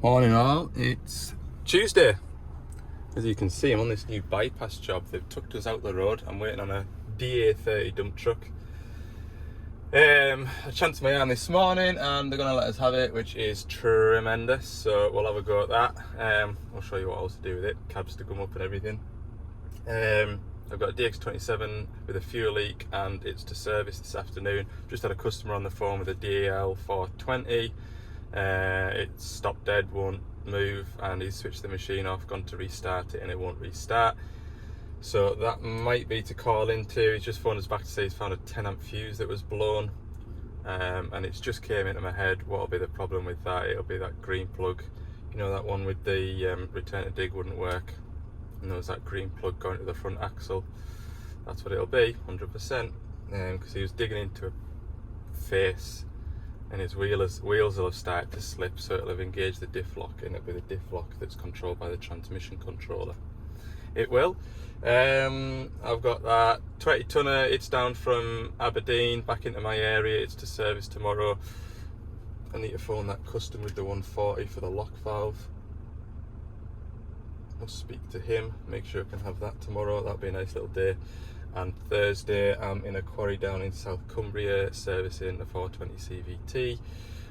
Morning all, it's Tuesday. As you can see, I'm on this new bypass job. They've tucked us out the road. I'm waiting on a DA30 dump truck. I chanced my arm this morning and they're going to let us have it, which is tremendous. So we'll have a go at that. I'll show you what else to do with it, cabs to come up and everything. I've got a DX27 with a fuel leak and it's to service this afternoon. Just had a customer on the phone with a DL420. It stopped dead, won't move, and he's switched the machine off, gone to restart it and it won't restart. So that might be to call into. He's just phoned us back to say he's found a 10 amp fuse that was blown, and it's just came into my head what'll be the problem with that. It'll be that green plug, you know, that one with the return to dig wouldn't work, and there was that green plug going to the front axle. That's what it'll be, 100%, because he was digging into a face and his wheels will have started to slip, so it'll have engaged the diff lock, and it'll be the diff lock that's controlled by the transmission controller. It will. I've got that 20 tonner, it's down from Aberdeen back into my area, it's to service tomorrow. I need to phone that customer with the 140 for the lock valve. I'll speak to him, make sure I can have that tomorrow. That'll be a nice little day. And Thursday I'm in a quarry down in South Cumbria servicing the 420 CVT.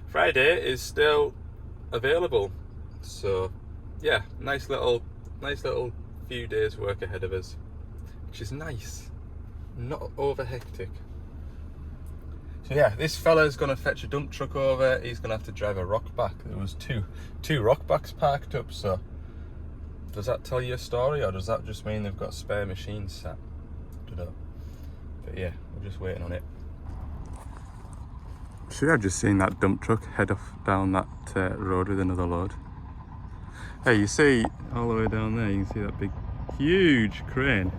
Friday is still available, so yeah, nice little few days work ahead of us, which is nice, not over hectic. So yeah, this fella's gonna fetch a dump truck over. He's gonna have to drive a rock back. There was two rock backs parked up, so does that tell you a story, or does that just mean they've got spare machines sat? I don't know. But yeah, we're just waiting on it. So yeah, I've just seen that dump truck head off down that road with another load. Hey, you see all the way down there, you can see that big, huge crane.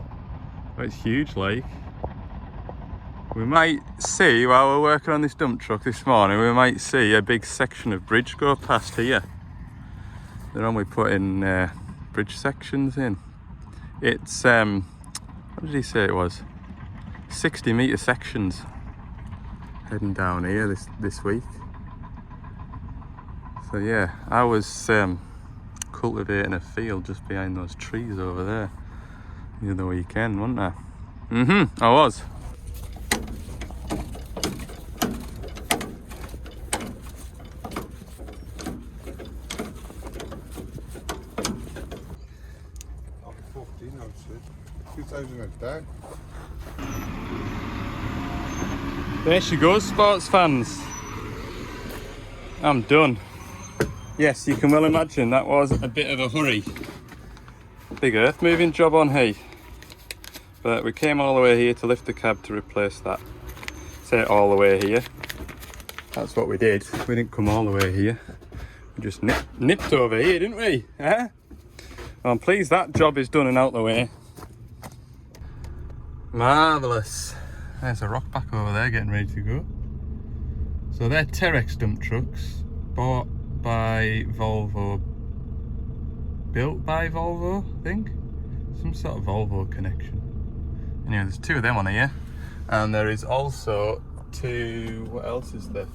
Oh, it's huge, like. We might see, while we're working on this dump truck this morning, we might see a big section of bridge go past here. They're only putting bridge sections in. It's, what did he say it was? 60 metre sections heading down here this week. So yeah, I was cultivating a field just behind those trees over there the other weekend, wasn't I? I was. There she goes, sports fans. I'm done. Yes, you can well imagine that was a bit of a hurry. Big earth moving job on here. But we came all the way here to lift the cab to replace that. Say all the way here. That's what we did. We didn't come all the way here. We just nipped over here, didn't we? Eh? Well, I'm pleased that job is done and out the way. Marvellous. There's a rock back over there getting ready to go. So they're Terex dump trucks, bought by Volvo, built by Volvo, I think. Some sort of Volvo connection. Anyway, there's two of them on here. And there is also what else is there?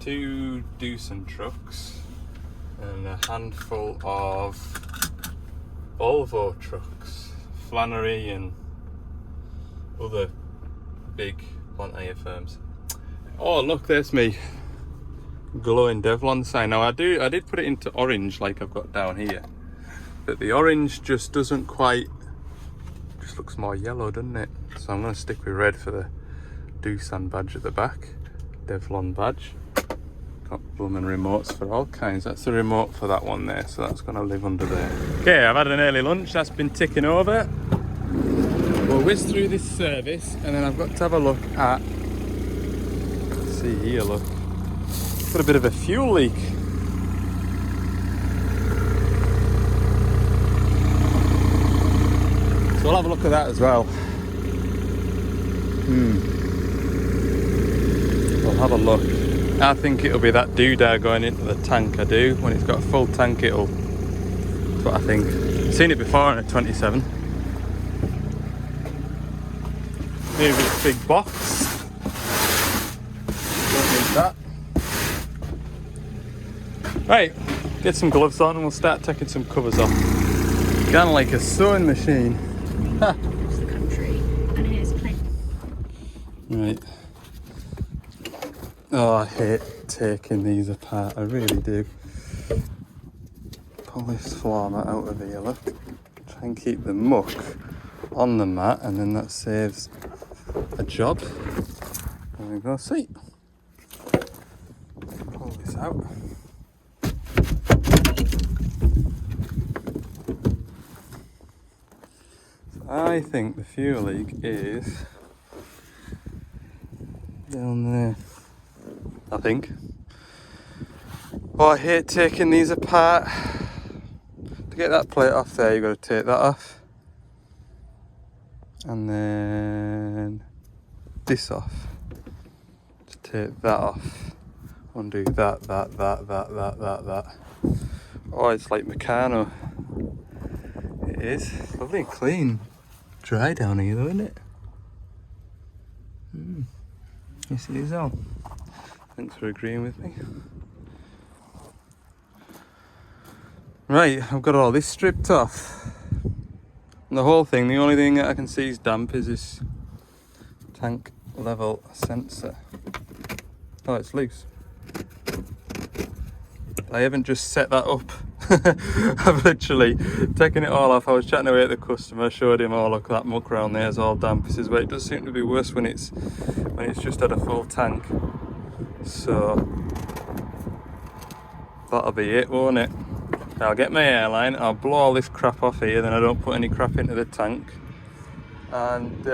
Two Doosan trucks and a handful of Volvo trucks. Flannery and other big plant hire firms. Oh look, there's me glowing Devlon sign. Now I did put it into orange like I've got down here, but the orange just doesn't quite, just looks more yellow, doesn't it? So I'm going to stick with red for the Doosan badge at the back, Devlon badge. Got blooming remotes for all kinds. That's the remote for that one there, so that's going to live under there. Okay, I've had an early lunch, that's been ticking over. We'll whiz through this service and then I've got to have a look at, let's see here, look, got a bit of a fuel leak. So we'll have a look at that as well. We'll have a look. I think it'll be that doodah going into the tank. I do. When it's got a full tank, that's what I think. I've seen it before in a 27. Maybe a big box. Don't need that. Right, get some gloves on and we'll start taking some covers off. Kind of like a sewing machine. Across the country, and here's plenty. Right. Oh, I hate taking these apart, I really do. Pull this floor mat out of here, look. Try and keep the muck on the mat, and then that saves a job. There we go, see. Pull this out. So I think the fuel leak is down there. I think. Oh, I hate taking these apart. To get that plate off there, you've got to take that off. And then this off. To take that off. Undo that. Oh, it's like Meccano. It is. Lovely and clean. Dry down here though, isn't it? Yes, it is all. Thanks for agreeing with me. Right, I've got all this stripped off. And the whole thing, the only thing that I can see is damp is this tank level sensor. Oh, it's loose. I haven't just set that up. I've literally taken it all off. I was chatting away at the customer, showed him, oh look, that muck around there is all damp. He says, well, it does seem to be worse when it's just at a full tank. So that'll be it, won't it? I'll get my airline, I'll blow all this crap off here, then I don't put any crap into the tank, and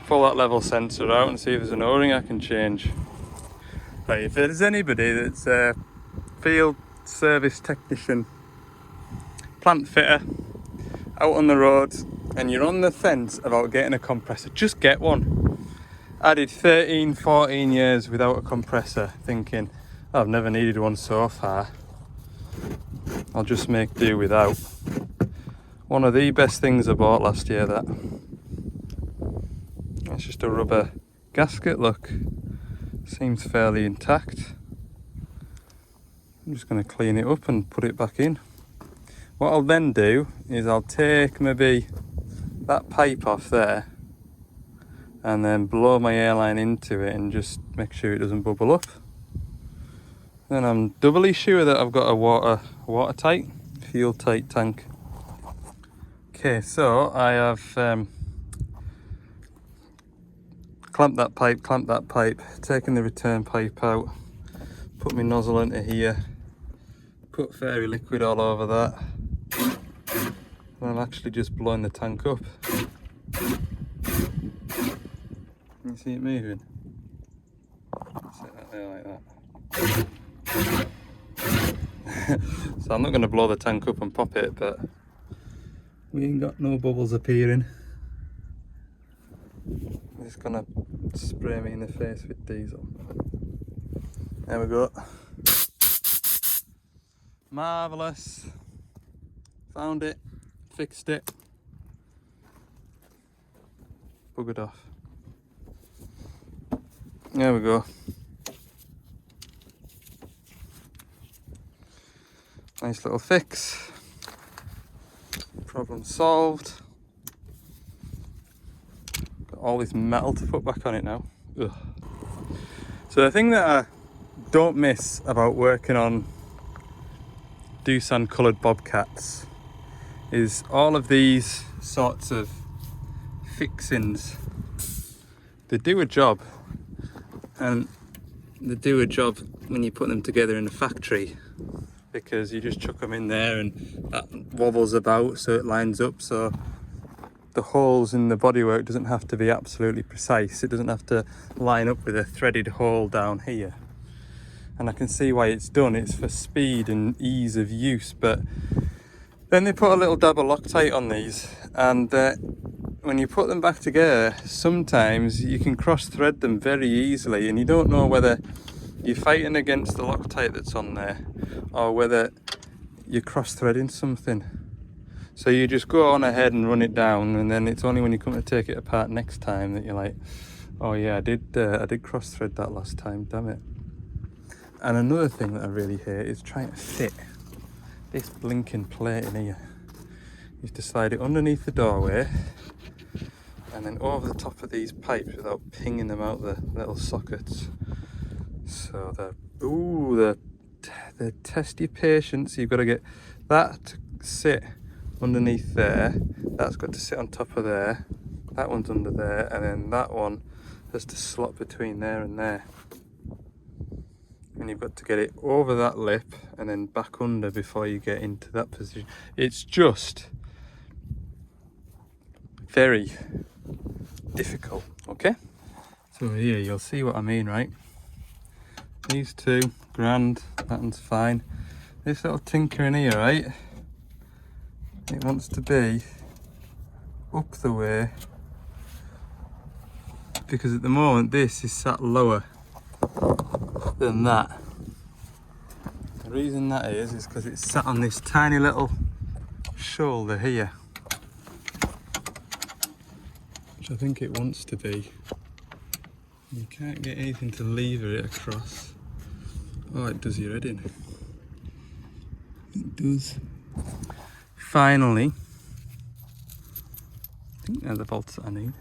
pull that level sensor out and see if there's an O-ring I can change. Right, if there's anybody that's a field service technician, plant fitter, out on the road, and you're on the fence about getting a compressor, just get one. I did 13, 14 years without a compressor, thinking, I've never needed one so far. I'll just make do without. One of the best things I bought last year, that. It's just a rubber gasket, look. Seems fairly intact. I'm just going to clean it up and put it back in. What I'll then do is I'll take maybe that pipe off there and then blow my airline into it and just make sure it doesn't bubble up. Then I'm doubly sure that I've got a watertight, fuel tight tank. Okay, so I have clamped that pipe, taken the return pipe out, put my nozzle into here, put fairy liquid all over that, and I'm actually just blowing the tank up. You see it moving? Set that there like that. So I'm not going to blow the tank up and pop it, but we ain't got no bubbles appearing. I'm just going to spray me in the face with diesel. There we go. Marvellous. Found it, fixed it, buggered off. There we go. Nice little fix. Problem solved. Got all this metal to put back on it now. Ugh. So the thing that I don't miss about working on Doosan coloured bobcats is all of these sorts of fixings. They do a job, and they do a job when you put them together in a factory, because you just chuck them in there and that wobbles about so it lines up, so the holes in the bodywork doesn't have to be absolutely precise. It doesn't have to line up with a threaded hole down here. And I can see why it's done. It's for speed and ease of use. But then they put a little dab of Loctite on these, and when you put them back together, sometimes you can cross thread them very easily, and you don't know whether you're fighting against the Loctite that's on there or whether you're cross threading something. So you just go on ahead and run it down, and then it's only when you come to take it apart next time that you're like, oh yeah, I did cross thread that last time, damn it. And another thing that I really hate is trying to fit this blinking plate in here. You have to slide it underneath the doorway and then over the top of these pipes without pinging them out the little sockets. So they test your patience. You've got to get that to sit underneath there, that's got to sit on top of there, that one's under there, and then that one has to slot between there and there. And you've got to get it over that lip and then back under before you get into that position. It's just very difficult, okay? So here you'll see what I mean, right? These two, grand, that one's fine. This little tinker in here, right? It wants to be up the way, because at the moment this is sat lower than that. The reason that is because it's sat on this tiny little shoulder here, which I think it wants to be. You can't get anything to lever it across. Oh, it does your head in. It does. Finally, I think they're the bolts that I need.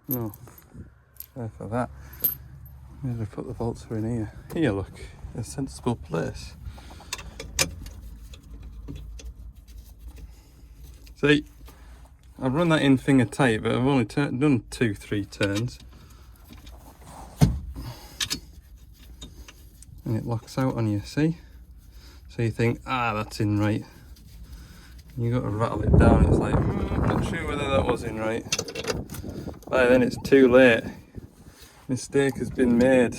No, there for that. Where did I put the bolts for in here? Here, look, a sensible place. See, I've run that in finger tight, but I've only done 2-3 turns. And it locks out on you, see? So you think, that's in right. You got to rattle it down. It's like, not sure whether that was in right. By then it's too late. Mistake has been made.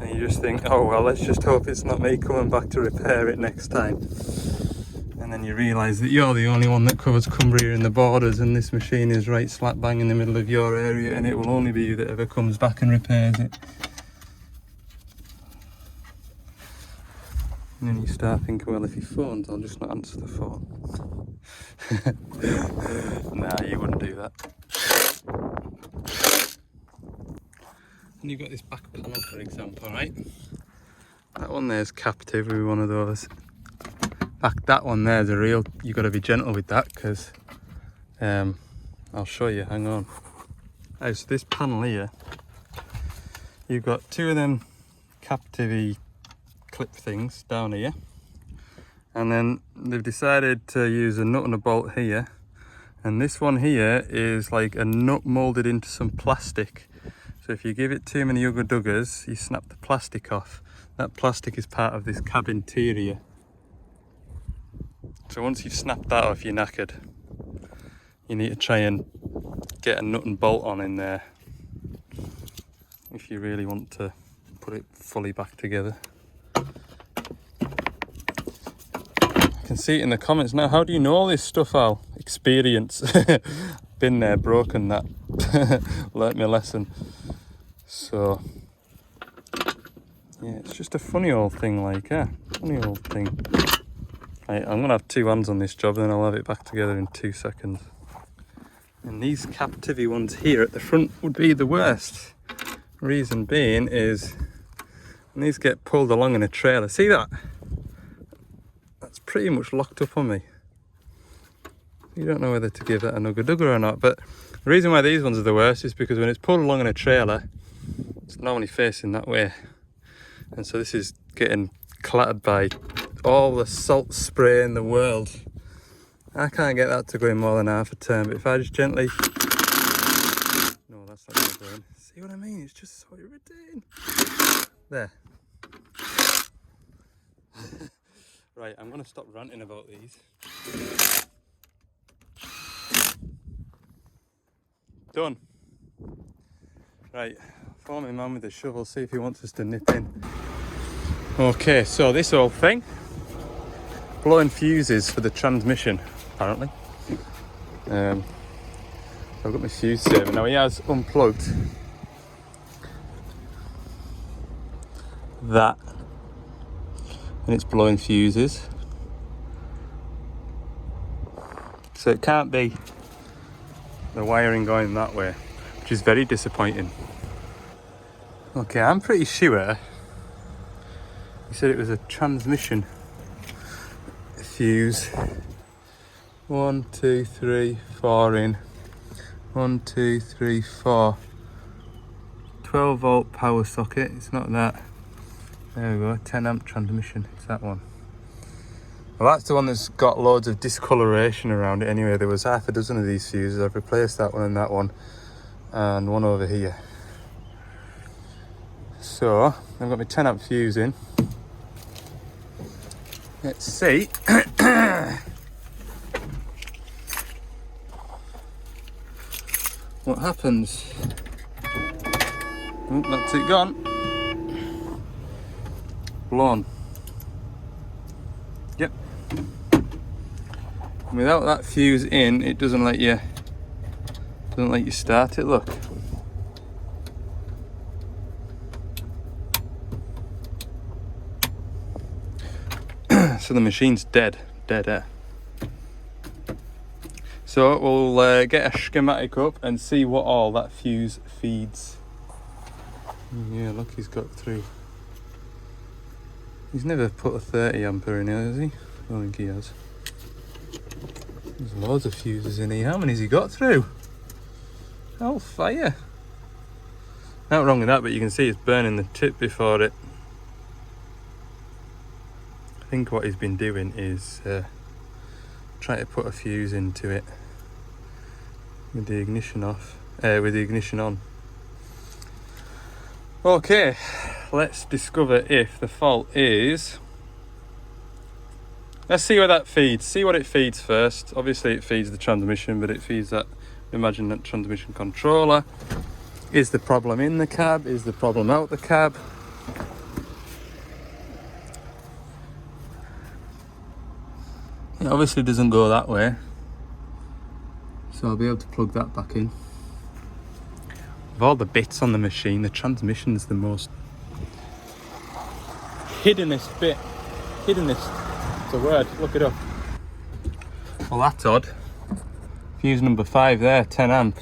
And you just think, oh well, let's just hope it's not me coming back to repair it next time. And then you realise that you're the only one that covers Cumbria in the borders, and this machine is right slap bang in the middle of your area, and it will only be you that ever comes back and repairs it. And then you start thinking, well, if he phones, I'll just not answer the phone. Nah, you wouldn't do that. And you've got this back panel, for example, right? That one there's captive with one of those. That one there's a real, you've got to be gentle with that, because I'll show you, hang on. Oh, so this panel here, you've got two of them captive-y clip things down here, and then they've decided to use a nut and a bolt here, and this one here is like a nut moulded into some plastic. So if you give it too many ugger duggers, you snap the plastic off. That plastic is part of this cab interior. So once you've snapped that off, you're knackered. You need to try and get a nut and bolt on in there if you really want to put it fully back together. I can see it in the comments now. How do you know all this stuff, Al? Experience. Been there, broken that. Learnt my lesson. So yeah, it's just a funny old thing, like, funny old thing. Right, I'm gonna have 2 hands on this job, then I'll have it back together in 2 seconds. And these captivity ones here at the front would be the worst. Reason being is when these get pulled along in a trailer, see that? That's pretty much locked up on me. You don't know whether to give that a nugger dugger or not, but the reason why these ones are the worst is because when it's pulled along in a trailer, it's normally facing that way. And so this is getting clattered by all the salt spray in the world. I can't get that to go in more than half a turn, but if I just gently... No, that's not going to go in. See what I mean? It's just so irritating. There. Right, I'm going to stop ranting about these. Done. Right, follow my man with the shovel, see if he wants us to nip in. Okay, so this whole thing, blowing fuses for the transmission, apparently. I've got my fuse saver. Now he has unplugged that, and it's blowing fuses. So it can't be the wiring going that way, which is very disappointing. Okay, I'm pretty sure he said it was a transmission fuse. 1, 2, 3, 4 in. 1, 2, 3, 4. 12 volt power socket. It's not that. There we go. 10 amp transmission. It's that one. Well, that's the one that's got loads of discoloration around it. Anyway, there was half a dozen of these fuses. I've replaced that one and that one, and one over here. So I've got my 10 amp fuse in. Let's see. What happens? Oh, that's it gone. Blown. Yep. Without that fuse in, it doesn't let you start it. Look. So the machine's dead air. So we'll get a schematic up and see what all that fuse feeds. Yeah, look, he's got through. He's never put a 30 ampere in here, has he? I don't think he has. There's loads of fuses in here. How many has he got through? Oh, fire. Nothing wrong with that, but you can see it's burning the tip before it. I think what he's been doing is trying to put a fuse into it with the ignition off, with the ignition on. Okay, let's discover if the fault is. Let's see where that feeds. See what it feeds first. Obviously, it feeds the transmission, but it feeds that. Imagine that transmission controller. Is the problem in the cab? Is the problem out the cab? It obviously doesn't go that way, so I'll be able to plug that back in. Of all the bits on the machine, the transmission's the most hiddenest bit. Hiddenest, it's a word, look it up. Well, that's odd. Fuse number 5 there, 10 amp.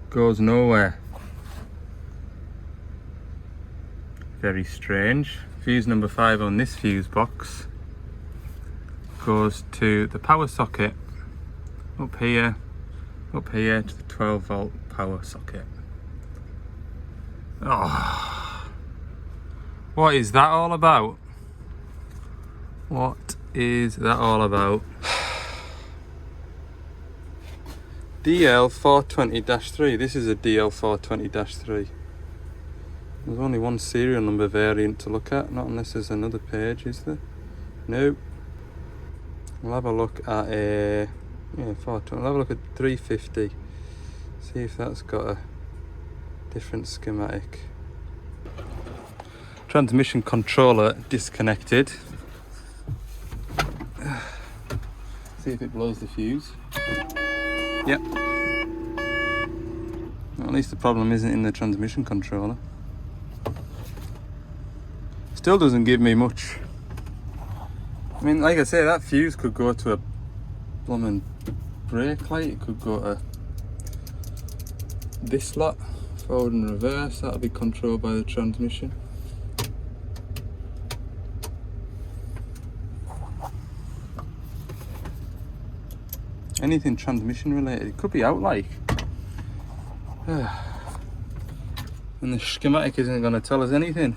Goes nowhere. Very strange. Fuse number 5 on this fuse box goes to the power socket up here to the 12 volt power socket. Oh, what is that all about? What is that all about? DL420-3. This is a DL420-3. There's only one serial number variant to look at, not unless there's another page, is there? No. We'll have a look at a 420. We'll have a look at 350. See if that's got a different schematic. Transmission controller disconnected. See if it blows the fuse. Yep. Well, at least the problem isn't in the transmission controller. Still doesn't give me much. I mean, like I say, that fuse could go to a blooming brake light. It could go to this lot, forward and reverse. That'll be controlled by the transmission. Anything transmission related, it could be out like. And the schematic isn't going to tell us anything.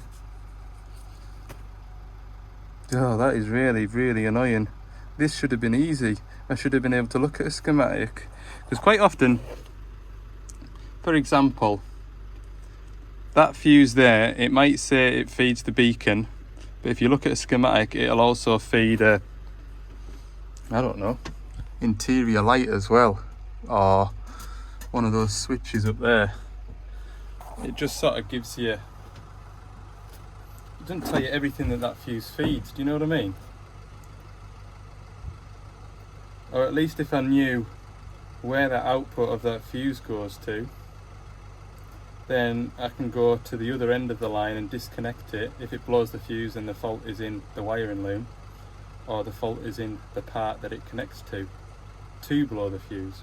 Oh, that is really, really annoying. This should have been easy. I should have been able to look at a schematic. Because quite often, for example, that fuse there, it might say it feeds the beacon, but if you look at a schematic, it'll also feed a, I don't know, interior light as well, or one of those switches up there. It just sort of gives you, it doesn't tell you everything that fuse feeds. Do you know what I mean? Or at least if I knew where the output of that fuse goes to, then I can go to the other end of the line and disconnect it if it blows the fuse and the fault is in the wiring loom, or the fault is in the part that it connects to blow the fuse.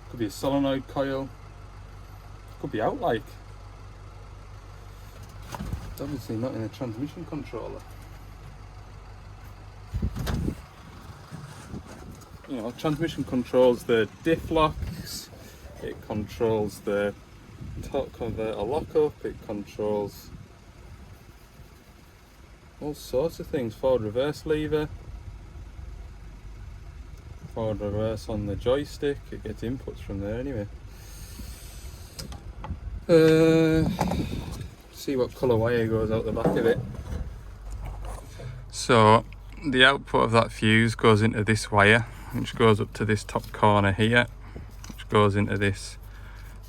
Could be a solenoid coil, Could be out like. Obviously not in a transmission controller. You know, transmission controls the diff locks, it controls the torque converter lockup, it controls all sorts of things. Forward reverse lever, forward reverse on the joystick, it gets inputs from there anyway. See what colour wire goes out the back of it. So the output of that fuse goes into this wire, which goes up to this top corner here, which goes into this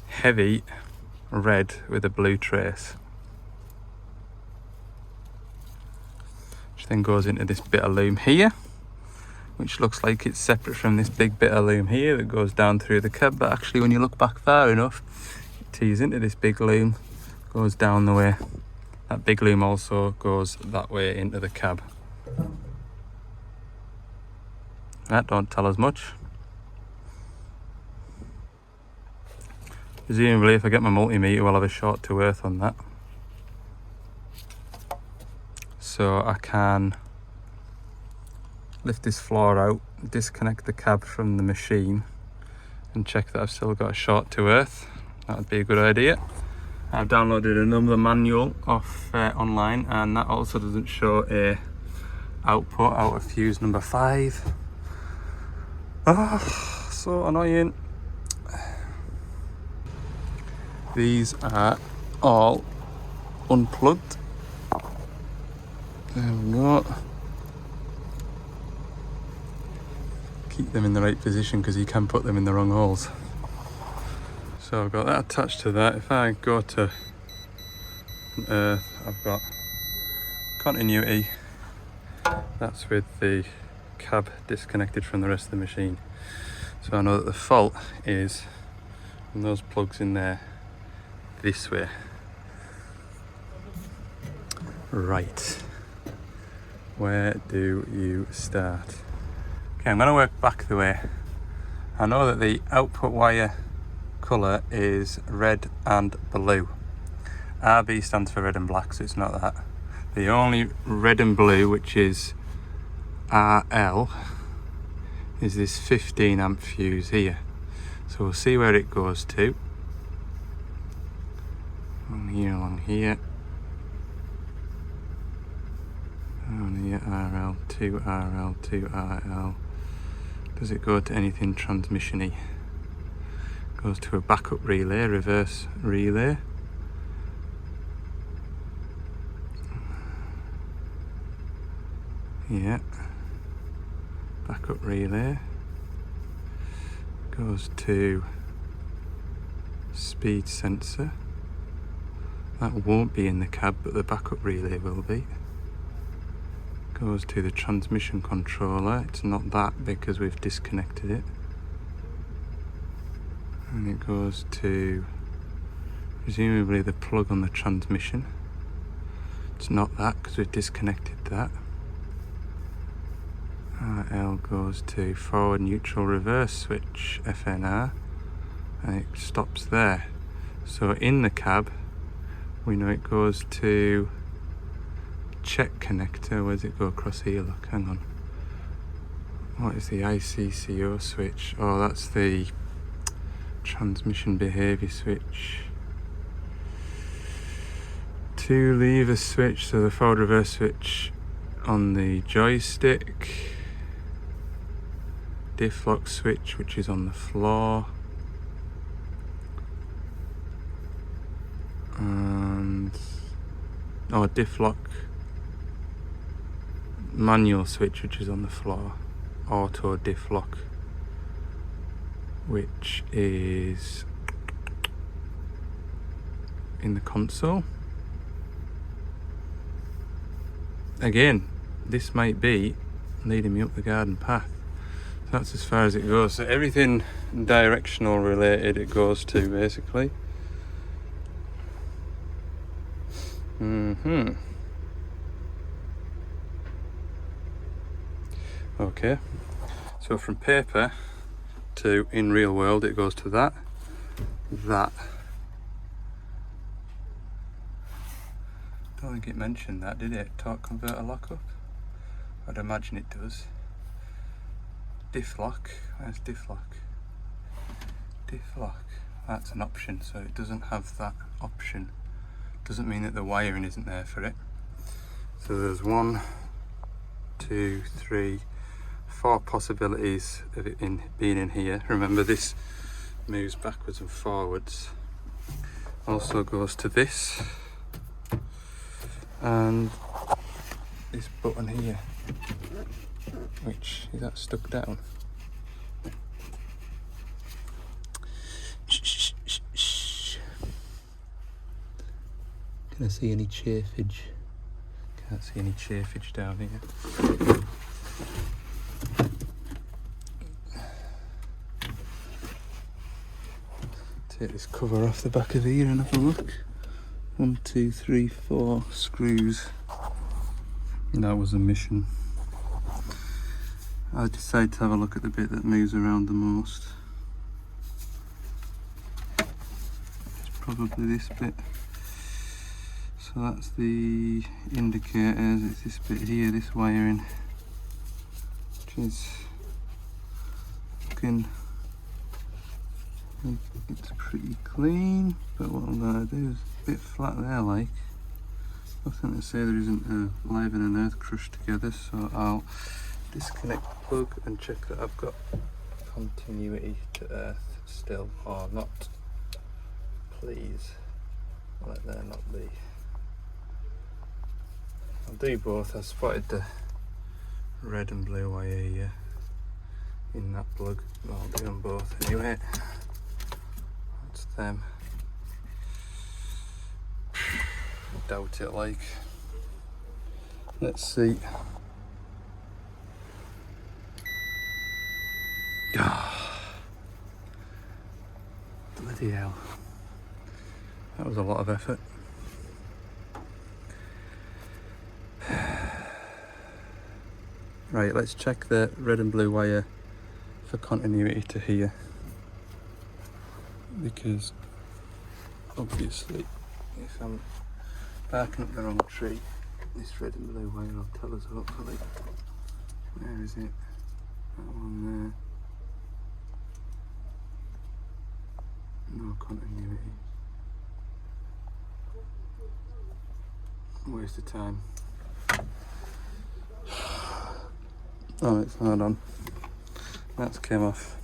heavy red with a blue trace, which then goes into this bit of loom here, which looks like it's separate from this big bit of loom here that goes down through the cab, but actually when you look back far enough, it tees into this big loom, goes down the way. That big loom also goes that way into the cab. That don't tell us much. Presumably if I get my multimeter we'll have a short to earth on that. So I can lift this floor out, disconnect the cab from the machine and check that I've still got a short to earth. That would be a good idea. I've downloaded another manual off online, and that also doesn't show a output out of fuse number 5. Oh, so annoying. These are all unplugged. There we go. Keep them in the right position because you can put them in the wrong holes. So I've got that attached to that. If I go to earth, I've got continuity. That's with the cab disconnected from the rest of the machine. So I know that the fault is from those plugs in there this way. Right. Where do you start? Okay, I'm going to work back the way. I know that the output wire colour is red and blue. RB stands for red and black, so it's not that. The only red and blue, which is RL, is this 15 amp fuse here. So we'll see where it goes to. Along here. On here, RL, 2 RL, 2 RL. Does it go to anything transmission-y? Goes to a backup relay, reverse relay. Yeah. Backup relay. Goes to speed sensor. That won't be in the cab, but the backup relay will be. Goes to the transmission controller. It's not that because we've disconnected it. And it goes to presumably the plug on the transmission. It's not that because we've disconnected that. RL goes to forward neutral reverse switch, FNR, and it stops there. So in the cab we know it goes to check connector. Where does it go across here? Look, hang on. What is the ICCO switch? Oh, that's the transmission behaviour switch. 2 lever switch, so the forward reverse switch on the joystick. Diff lock switch, which is on the floor. And diff lock manual switch, which is on the floor. Auto diff lock, which is in the console. Again, this might be leading me up the garden path. So that's as far as it goes. So everything directional related it goes to, basically. Okay, so from paper to in real world it goes to that, Don't think it mentioned that, did it? Torque converter lockup? I'd imagine it does. Diff lock, where's diff lock? Diff lock, that's an option, so it doesn't have that option. Doesn't mean that the wiring isn't there for it. So there's 1, 2, 3, 4 possibilities of it being in here. Remember, this moves backwards and forwards. Also goes to this and this button here, which is that stuck down. Can I see any chafage? Can't see any chafage down here. Take this cover off the back of here and have a look. 1, 2, 3, 4 screws. That was a mission. I decided to have a look at the bit that moves around the most. It's probably this bit. So that's the indicators. It's this bit here, this wiring, which is looking. It's pretty clean, but what I'm going to do is a bit flat there, like. Nothing to say there isn't a live and an earth crushed together, so I'll disconnect the plug and check that I've got continuity to earth still, or not. Please, let there not be. I'll do both. I spotted the red and blue wire here in that plug. I'll do them both anyway. That's them. Doubt it, like. Let's see. Bloody hell. That was a lot of effort. Right, let's check the red and blue wire for continuity to here. Because obviously if I'm barking up the wrong tree, this red and blue wire will tell us hopefully. Where is it? That one there. No continuity. Waste of time. Oh, it's hard on. That's came off.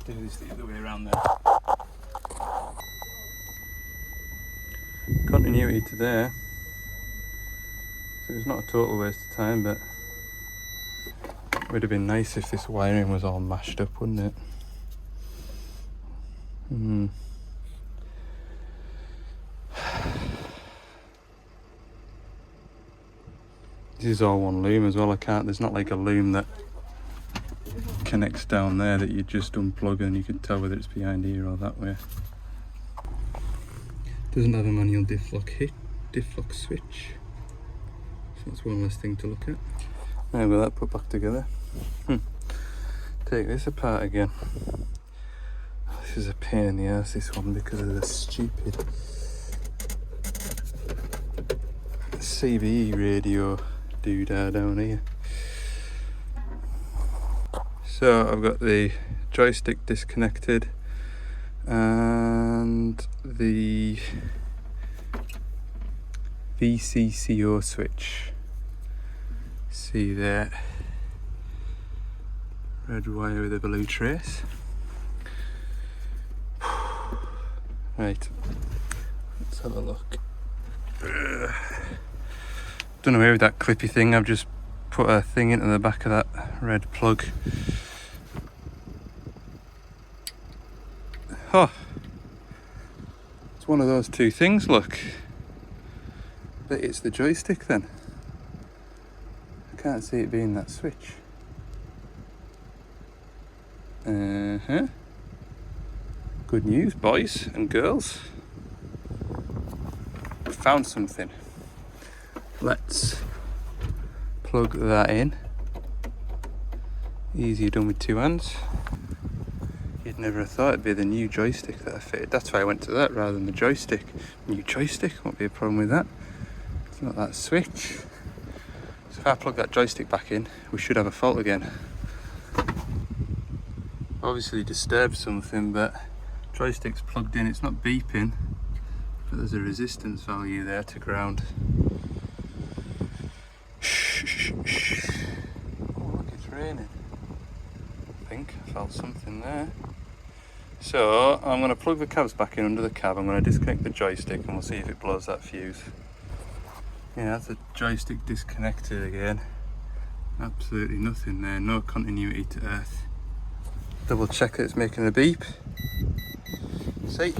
Do this the other way around there. Continuity to there. So it's not a total waste of time, but it would have been nice if this wiring was all mashed up, wouldn't it? This is all one loom as well. There's not like a loom that connects down there that you just unplug and you can tell whether it's behind here or that way. Doesn't have a manual diff lock switch. So that's one less thing to look at. Now with that put back together. Take this apart again. This is a pain in the ass, this one, because of the stupid CBE radio doodah down here. So I've got the joystick disconnected and the VCCO switch. See there, red wire with a blue trace. Right, let's have a look. Done away with that clippy thing. I've just put a thing into the back of that red plug. Oh, it's one of those two things, look. But it's the joystick then. I can't see it being that switch. Good news, boys and girls. We found something. Let's plug that in. Easier done with two hands. You'd never have thought it'd be the new joystick that I fitted. That's why I went to that rather than the joystick. New joystick, won't be a problem with that. It's not that switch. So if I plug that joystick back in, we should have a fault again. Obviously disturbed something, but joystick's plugged in. It's not beeping, but there's a resistance value there to ground. Oh look, it's raining. I think I felt something there. So I'm going to plug the cabs back in under the cab. I'm going to disconnect the joystick and we'll see if it blows that fuse. Yeah, that's the joystick disconnected again. Absolutely nothing there, no continuity to earth. Double check that it's making a beep. See?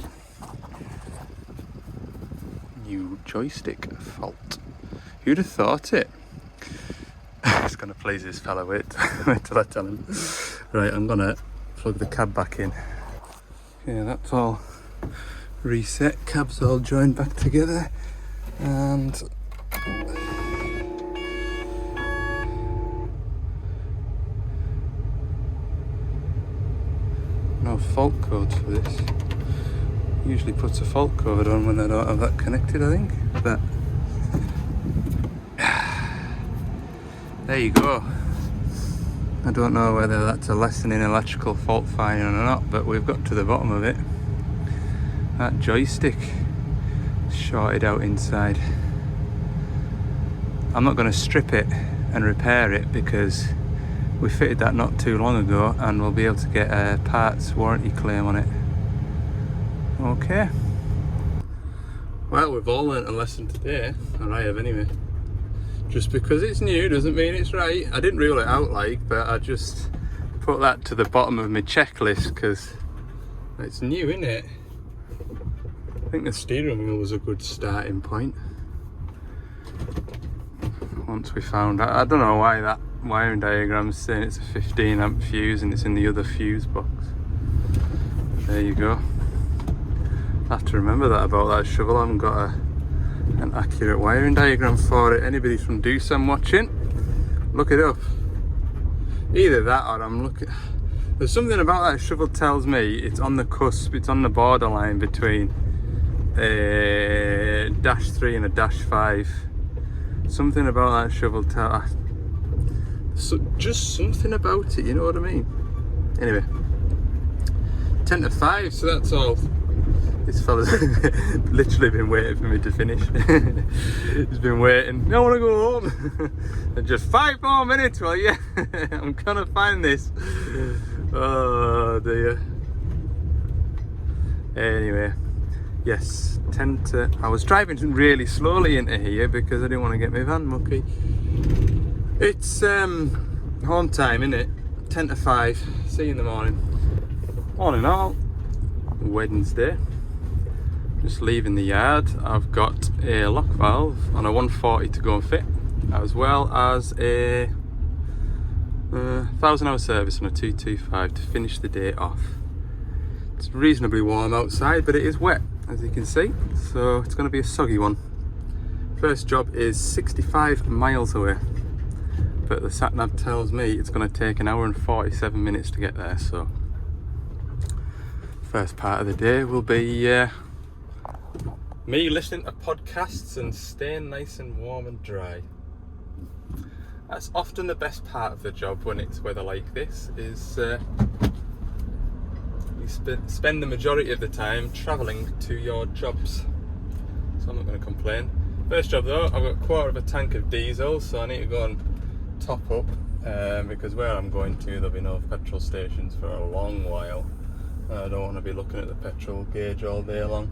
New joystick fault. Who'd have thought it? It's going to please this fella, wait till I tell him. Right, I'm going to plug the cab back in. Okay, that's all reset, cabs all joined back together, and no fault codes for this. Usually puts a fault code on when they don't have that connected, I think, but there you go. I don't know whether that's a lesson in electrical fault finding or not, but we've got to the bottom of it. That joystick shorted out inside. I'm not going to strip it and repair it because we fitted that not too long ago and we'll be able to get a parts warranty claim on it. Okay. Well, we've all learnt a lesson today, or I have anyway. Just because it's new doesn't mean it's right. I didn't rule it out but I just put that to the bottom of my checklist because it's new, isn't it? I think the steering wheel was a good starting point. Once we found out, I don't know why that wiring diagram's saying it's a 15 amp fuse and it's in the other fuse box. There you go. I have to remember that about that shovel. I haven't got an accurate wiring diagram for it. Anybody from Doosan watching, look it up. Either that or I'm looking. There's something about that shovel tells me it's on the cusp, it's on the borderline between a -3 and a -5. Something about that shovel just something about it, you know what I mean? Anyway, 10 to 5, so that's all. This fella's literally been waiting for me to finish. He's been waiting. I want to go home. And just 5 more minutes, will you? I'm gonna find this. Oh dear. Anyway, yes, I was driving really slowly into here because I didn't want to get my van mucky. It's home time, innit? 10 to 5. See you in the morning. All in all, Wednesday. Just leaving the yard. I've got a lock valve on a 140 to go and fit, as well as a 1,000-hour service on a 225 to finish the day off. It's reasonably warm outside, but it is wet, as you can see, so it's going to be a soggy one. First job is 65 miles away, but the sat-nav tells me it's going to take 1 hour and 47 minutes to get there, so first part of the day will be me listening to podcasts and staying nice and warm and dry. That's often the best part of the job when it's weather like this, is you spend the majority of the time travelling to your jobs. So I'm not going to complain. First job though, I've got a quarter of a tank of diesel, so I need to go and top up because where I'm going to there'll be no petrol stations for a long while. I don't want to be looking at the petrol gauge all day long.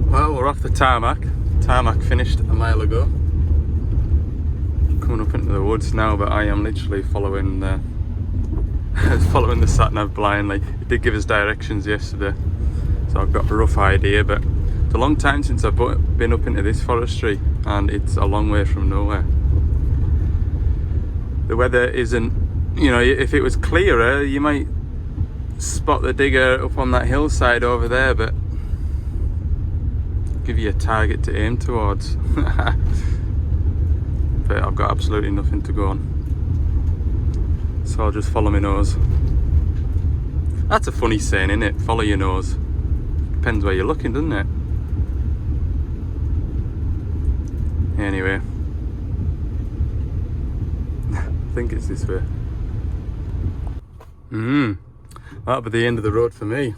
Well, we're off the tarmac. Tarmac finished a mile ago. Coming up into the woods now, but I am literally following the sat-nav blindly. It did give us directions yesterday, so I've got a rough idea, but it's a long time since I've been up into this forestry, and it's a long way from nowhere. The weather isn't, you know, if it was clearer, you might spot the digger up on that hillside over there, but give you a target to aim towards. But I've got absolutely nothing to go on, so I'll just follow my nose. That's a funny saying, isn't it? Follow your nose. Depends where you're looking, doesn't it? Anyway, I think it's this way. That'll be the end of the road for me.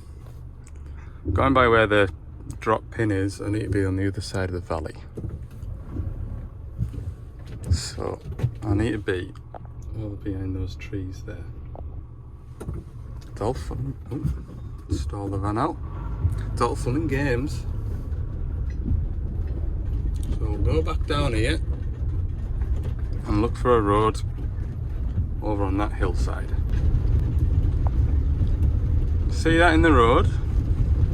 Going by where the drop pin is, I need to be on the other side of the valley. So I need to be well behind those trees there. It's all fun. Oh, stall the van out. It's all fun and games. So we'll go back down here and look for a road over on that hillside. See that in the road?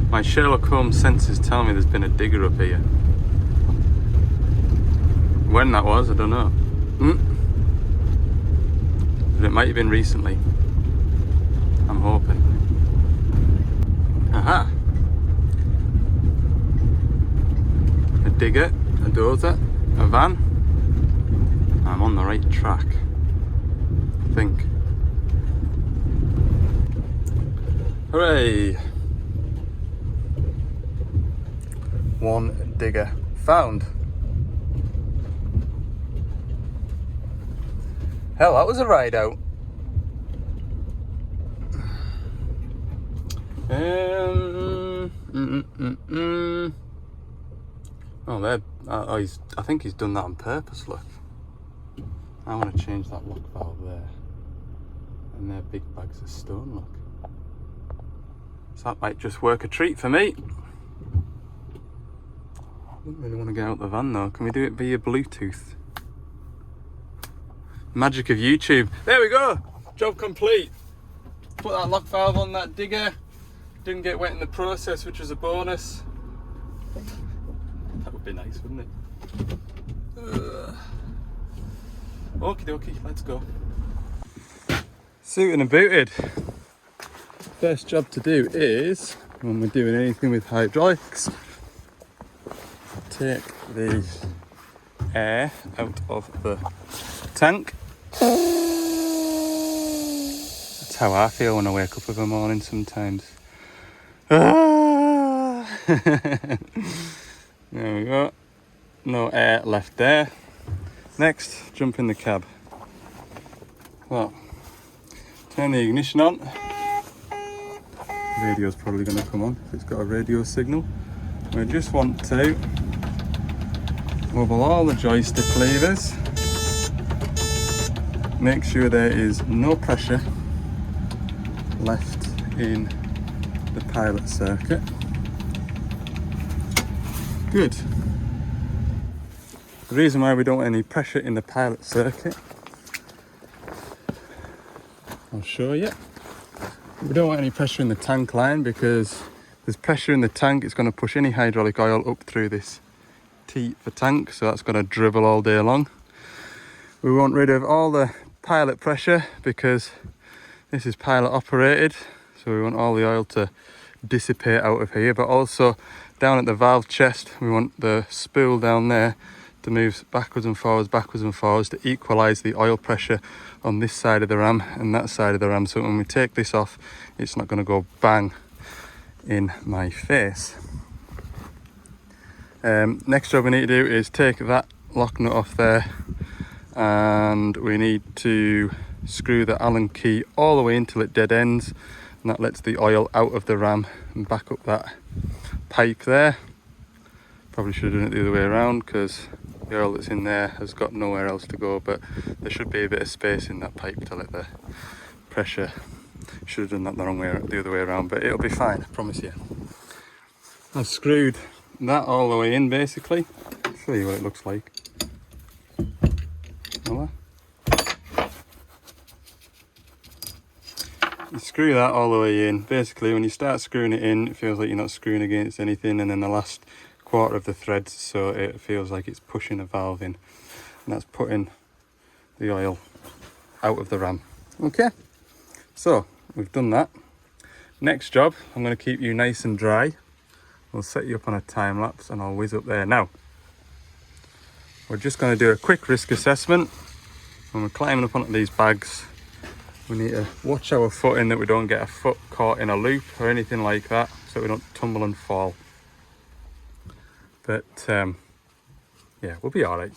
My Sherlock Holmes senses tell me there's been a digger up here. When that was, I don't know. But it might have been recently. I'm hoping. Aha! A digger, a dozer, a van. I'm on the right track, I think. Hooray! One digger found. Hell, that was a ride out. Oh, there. I think he's done that on purpose. Look, I want to change that lock valve there, and they're big bags of stone. Look, so that might just work a treat for me. I wouldn't really want to get out the van though. Can we do it via Bluetooth? Magic of YouTube. There we go. Job complete. Put that lock valve on that digger. Didn't get wet in the process, which was a bonus. That would be nice, wouldn't it? Okie dokie, let's go. Suited and booted. First job to do is, when we're doing anything with hydraulics, take the air out of the tank. That's how I feel when I wake up in the morning sometimes. There we go. No air left there. Next, jump in the cab. Well, turn the ignition on. Radio's probably going to come on if it's got a radio signal. We just want to wobble all the joystick levers. Make sure there is no pressure left in the pilot circuit. Good. The reason why we don't want any pressure in the pilot circuit, I'll show you. We don't want any pressure in the tank line because if there's pressure in the tank, it's going to push any hydraulic oil up through this T for tank, so that's going to dribble all day long. We want rid of all the pilot pressure because this is pilot operated, so we want all the oil to dissipate out of here, but also down at the valve chest we want the spool down there to move backwards and forwards to equalize the oil pressure on this side of the ram and that side of the ram, so when we take this off it's not going to go bang in my face. Next job we need to do is take that lock nut off there, and we need to screw the Allen key all the way until it dead ends, and that lets the oil out of the ram and back up that pipe there. Probably should have done it the other way around because the oil that's in there has got nowhere else to go, but there should be a bit of space in that pipe to let the pressure. Should have done that the other way around, but it'll be fine, I promise you. I've screwed that all the way in basically. I'll show you what it looks like. You screw that all the way in. Basically when you start screwing it in, it feels like you're not screwing against anything, and then the last quarter of the threads, so it feels like it's pushing a valve in, and that's putting the oil out of the ram. Okay, so we've done that. Next job, I'm going to keep you nice and dry. We'll set you up on a time lapse and I'll whiz up there. Now we're just going to do a quick risk assessment. When we're climbing up onto these bags, we need to watch our footing, that we don't get a foot caught in a loop or anything like that, so we don't tumble and fall. But yeah, yeah, we'll be all right.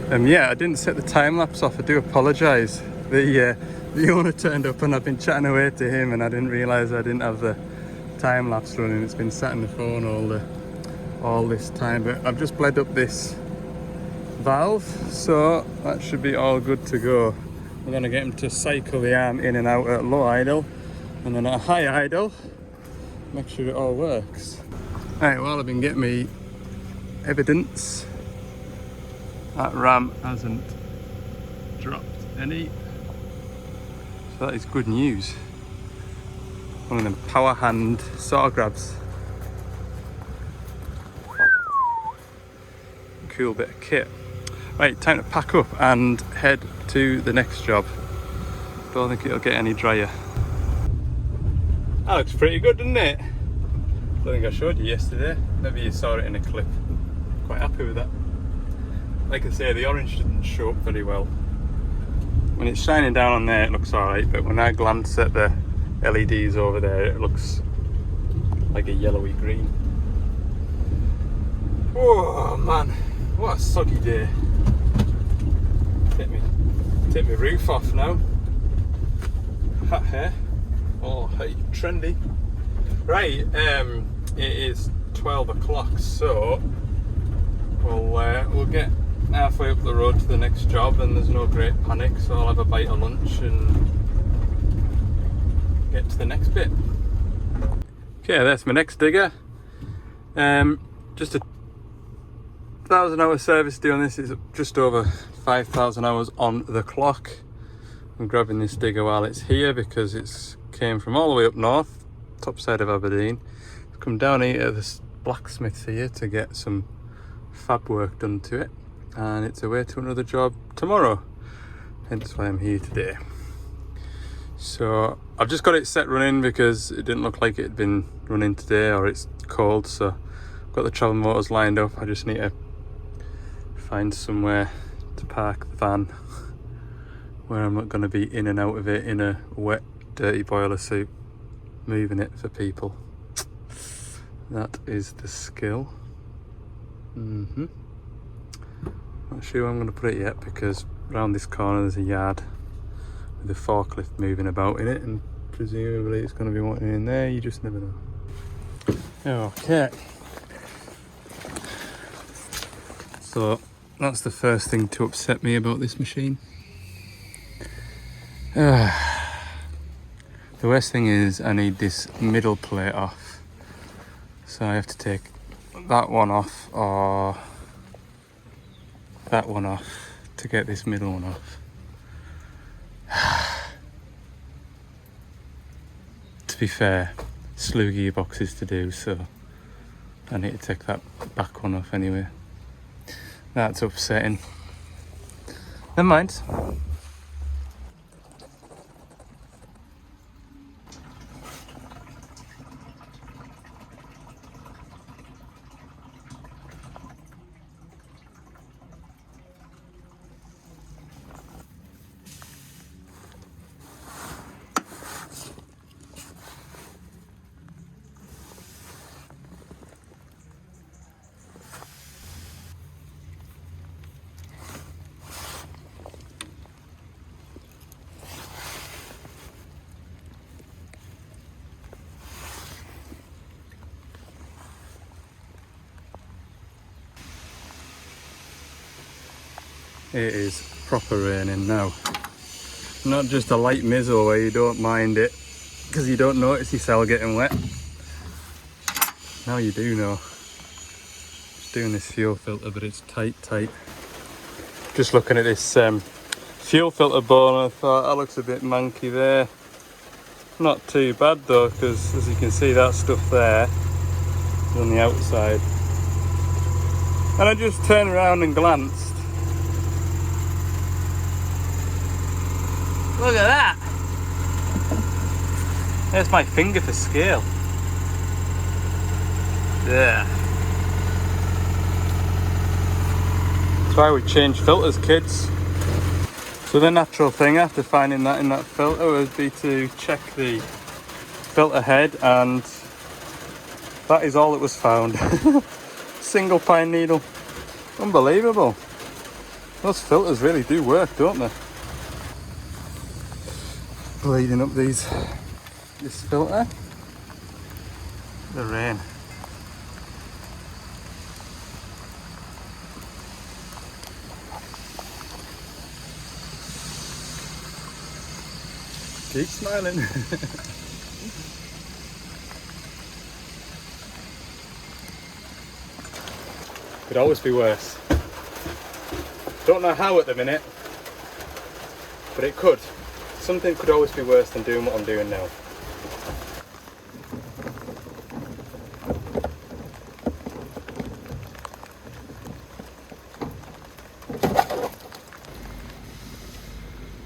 Yeah, I didn't set the time lapse off. I do apologise. The owner turned up and I've been chatting away to him, and I didn't realise I didn't have the time lapse running. It's been sat in the phone all this time, but I've just bled up this valve, so that should be all good to go. We're going to get him to cycle the arm in and out at low idle, and then at high idle, make sure it all works. Right, well, I've been getting me evidence. That ram hasn't dropped any, so that is good news. One of them power hand saw grabs. Cool bit of kit. Right, time to pack up and head to the next job. Don't think it'll get any drier. That looks pretty good, doesn't it? I don't think I showed you yesterday. Maybe you saw it in a clip. Quite happy with that. Like I say, the orange didn't show up very well. When it's shining down on there, it looks alright, but when I glance at the LEDs over there, it looks like a yellowy green. Oh man, what a soggy day. Take my roof off now. Hat hair. Oh, hey, trendy. Right, it is 12 o'clock, so we'll get halfway up the road to the next job, and there's no great panic, so I'll have a bite of lunch and get to the next bit. Okay, that's my next digger. Just a 1,000-hour service doing this. Is just over 5,000 hours on the clock. I'm grabbing this digger while it's here because it's came from all the way up north, top side of Aberdeen. It's come down here to this blacksmith here to get some fab work done to it, and it's away to another job tomorrow, hence why I'm here today. So I've just got it set running because it didn't look like it had been running today, or it's cold, so I've got the travel motors lined up. I just need to find somewhere to park the van where I'm not going to be in and out of it in a wet, dirty boiler suit, moving it for people. That is the skill. Not sure where I'm going to put it yet, because around this corner there's a yard with a forklift moving about in it, and presumably it's going to be wanting in there. You just never know. Okay, so that's the first thing to upset me about this machine. The worst thing is I need this middle plate off, so I have to take that one off or that one off to get this middle one off. To be fair, slew gearboxes to do, so I need to take that back one off anyway. That's upsetting. Never mind. It is proper raining now. Not just a light mizzle where you don't mind it because you don't notice your cell getting wet. Now you do know. Just doing this fuel filter, but it's tight. Just looking at this fuel filter bone, I thought that looks a bit manky there. Not too bad though, because as you can see, that stuff there is on the outside. And I just turned around and glanced. Look at that! There's my finger for scale. There. That's why we change filters, kids. So the natural thing after finding that in that filter would be to check the filter head, and that is all that was found. Single pine needle. Unbelievable. Those filters really do work, don't they? Bleeding up this filter. The rain. Keep smiling. Could always be worse. Don't know how at the minute, but it could. Something could always be worse than doing what I'm doing now.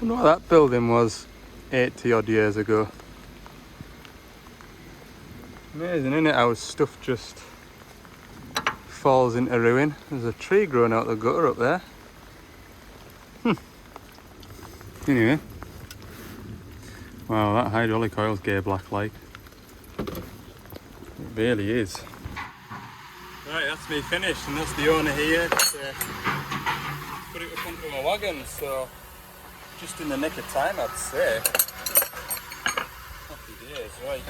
I wonder what that building was 80 odd years ago. Amazing, isn't it, how stuff just falls into ruin. There's a tree growing out the gutter up there. Anyway. Wow, that hydraulic oil's gay black like. It really is. Right, that's me finished, and that's the owner here to put it up onto my wagon, so just in the nick of time, I'd say. Happy days, right.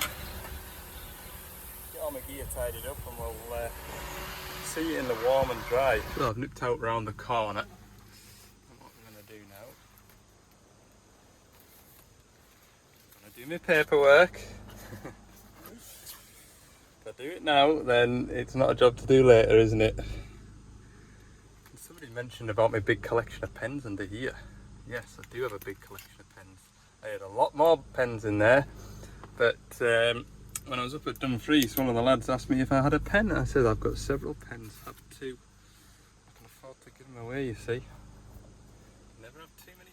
Get all my gear tidied up and we'll see it in the warm and dry. So I've nipped out round the corner. And what I'm going to do now, I'm going to do my paperwork. If I do it now, then it's not a job to do later, isn't it? Somebody mentioned about my big collection of pens under here. Yes, I do have a big collection of pens. I had a lot more pens in there, but when I was up at Dumfries, one of the lads asked me if I had a pen. I said I've got several pens, I have two. I can afford to give them away, you see. Never have too many